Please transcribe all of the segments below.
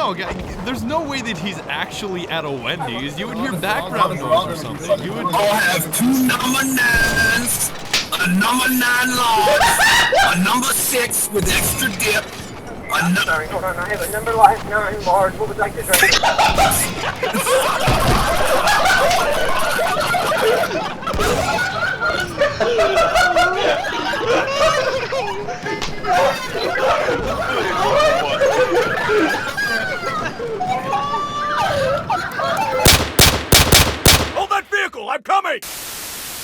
no, there's no way that he's actually at a Wendy's. You would hear background noise or something. You would. I'll have 2 number 9s, a number 9 large, a number 6 with extra dip. Sorry, hold on. I have a number 9 large. What would you like to drink? Hold that vehicle! I'm coming!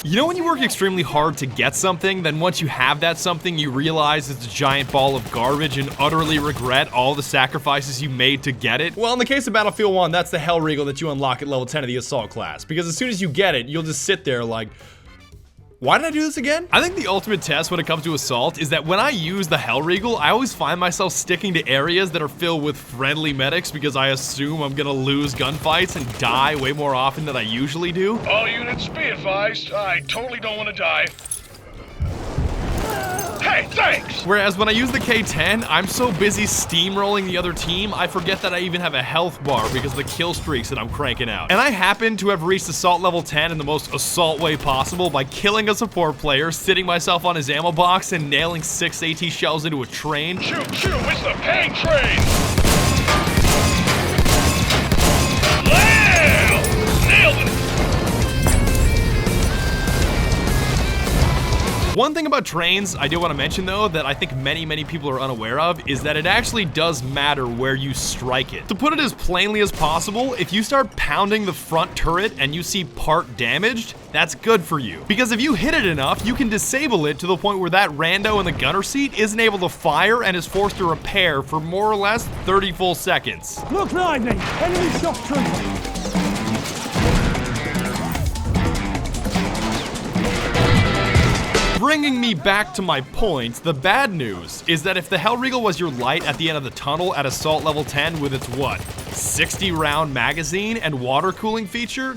You know when you work extremely hard to get something, then once you have that something, you realize it's a giant ball of garbage and utterly regret all the sacrifices you made to get it? Well, in the case of Battlefield 1, that's the Hell Regal that you unlock at level 10 of the Assault class. Because as soon as you get it, you'll just sit there like, why did I do this again? I think the ultimate test when it comes to Assault is that when I use the Hell Regal, I always find myself sticking to areas that are filled with friendly medics because I assume I'm gonna lose gunfights and die way more often than I usually do. All units, be advised, I totally don't want to die. Hey, thanks! Whereas when I use the K10, I'm so busy steamrolling the other team, I forget that I even have a health bar because of the kill streaks that I'm cranking out. And I happen to have reached Assault level 10 in the most Assault way possible by killing a support player, sitting myself on his ammo box, and nailing 6 AT shells into a train. Shoot, it's the pain train! Wow! Nailed it! One thing about trains I do want to mention though that I think many people are unaware of is that it actually does matter where you strike it. To put it as plainly as possible, if you start pounding the front turret and you see part damaged, that's good for you. Because if you hit it enough, you can disable it to the point where that rando in the gunner seat isn't able to fire and is forced to repair for more or less 30 full seconds. Look lively! Enemy shock trooper! Bringing me back to my point, the bad news is that if the Hell Regal was your light at the end of the tunnel at Assault level 10 with its what, 60 round magazine and water cooling feature,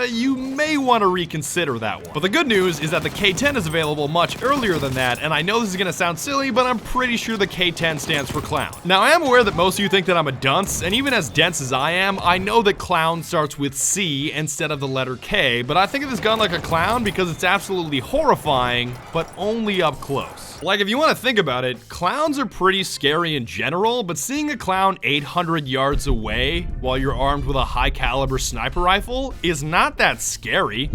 you may want to reconsider that one. But the good news is that the K10 is available much earlier than that, and I know this is gonna sound silly, but I'm pretty sure the K10 stands for Clown. Now I am aware that most of you think that I'm a dunce, and even as dense as I am, I know that Clown starts with C instead of the letter K, but I think of this gun like a clown because it's absolutely horrifying, but only up close. Like, if you want to think about it, clowns are pretty scary in general, but seeing a clown 800 yards away while you're armed with a high-caliber sniper rifle is not that scary.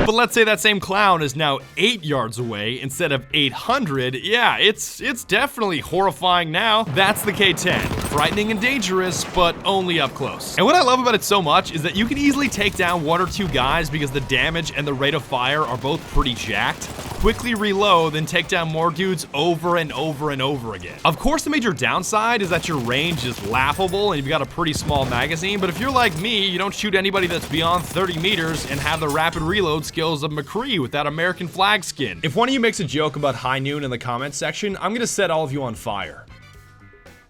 But let's say that same clown is now 8 yards away instead of 800, yeah, it's definitely horrifying now. That's the K10. Frightening and dangerous, but only up close. And what I love about it so much is that you can easily take down 1 or 2 guys because the damage and the rate of fire are both pretty jacked. Quickly reload, then take down more dudes over and over and over again. Of course, the major downside is that your range is laughable and you've got a pretty small magazine, but if you're like me, you don't shoot anybody that's beyond 30 meters and have the rapid reload skills of McCree with that American flag skin. If one of you makes a joke about high noon in the comments section, I'm gonna set all of you on fire.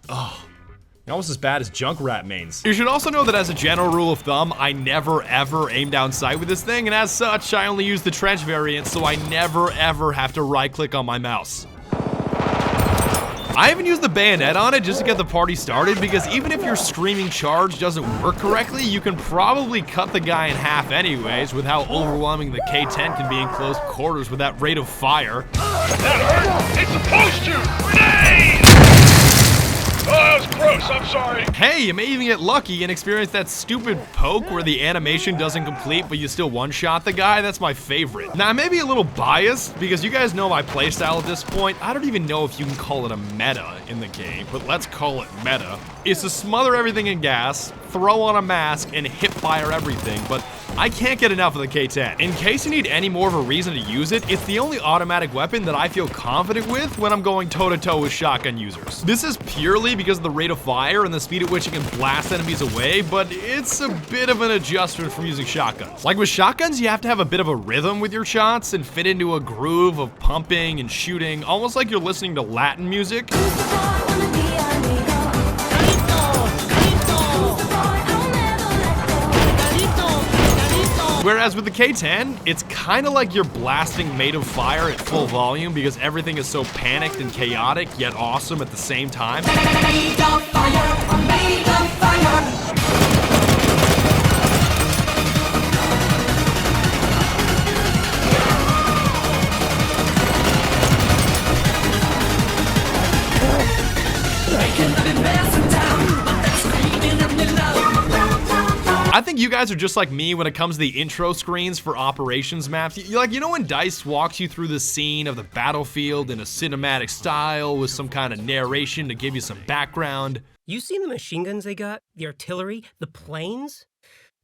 Oh. Almost as bad as Junkrat mains. You should also know that as a general rule of thumb, I never ever aim down sight with this thing, and as such, I only use the trench variant, so I never ever have to right click on my mouse. I even used the bayonet on it just to get the party started, because even if your screaming charge doesn't work correctly, you can probably cut the guy in half anyways with how overwhelming the K10 can be in close quarters with that rate of fire. That hurt! It's supposed to! Grenade! Oh, that was gross, I'm sorry. Hey, you may even get lucky and experience that stupid poke where the animation doesn't complete, but you still one-shot the guy. That's my favorite. Now, I may be a little biased because you guys know my playstyle at this point. I don't even know if you can call it a meta in the game, but let's call it meta. It's to smother everything in gas, throw on a mask, and hip fire everything, but I can't get enough of the K10. In case you need any more of a reason to use it, it's the only automatic weapon that I feel confident with when I'm going toe-to-toe with shotgun users. This is purely because of the rate of fire and the speed at which it can blast enemies away, but it's a bit of an adjustment from using shotguns. Like with shotguns, you have to have a bit of a rhythm with your shots and fit into a groove of pumping and shooting, almost like you're listening to Latin music. Whereas with the K10, it's kind of like you're blasting Made of Fire at full volume because everything is so panicked and chaotic, yet awesome at the same time. I think you guys are just like me when it comes to the intro screens for operations maps. You know when DICE walks you through the scene of the battlefield in a cinematic style with some kind of narration to give you some background? You seen the machine guns they got? The artillery? The planes?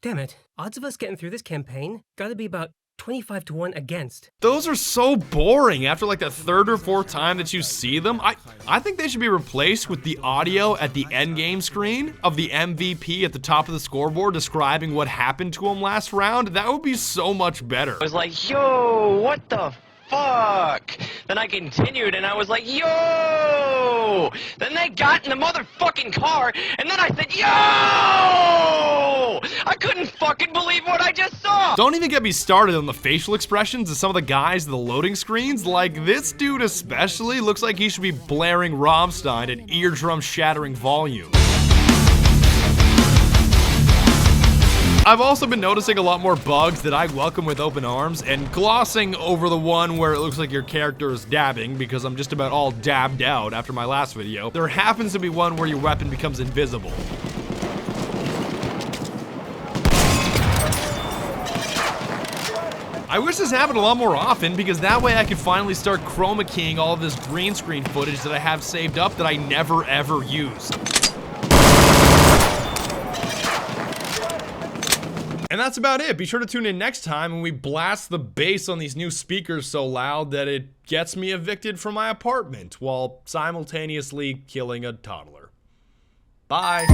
Damn it. Odds of us getting through this campaign gotta be about 25 to 1 against. Those are so boring after like the third or fourth time that you see them. I think they should be replaced with the audio at the end game screen of the MVP at the top of the scoreboard describing what happened to him last round. That would be so much better. I was like, yo, what the fuck? Then I continued and I was like, yo! Then they got in the motherfucking car and then I said, yo! I couldn't fucking believe what I just saw! Don't even get me started on the facial expressions of some of the guys in the loading screens. Like, this dude especially looks like he should be blaring Rammstein at eardrum-shattering volume. I've also been noticing a lot more bugs that I welcome with open arms, and glossing over the one where it looks like your character is dabbing, because I'm just about all dabbed out after my last video. There happens to be one where your weapon becomes invisible. I wish this happened a lot more often, because that way I could finally start chroma keying all of this green screen footage that I have saved up that I never ever use. And that's about it. Be sure to tune in next time when we blast the bass on these new speakers so loud that it gets me evicted from my apartment while simultaneously killing a toddler. Bye.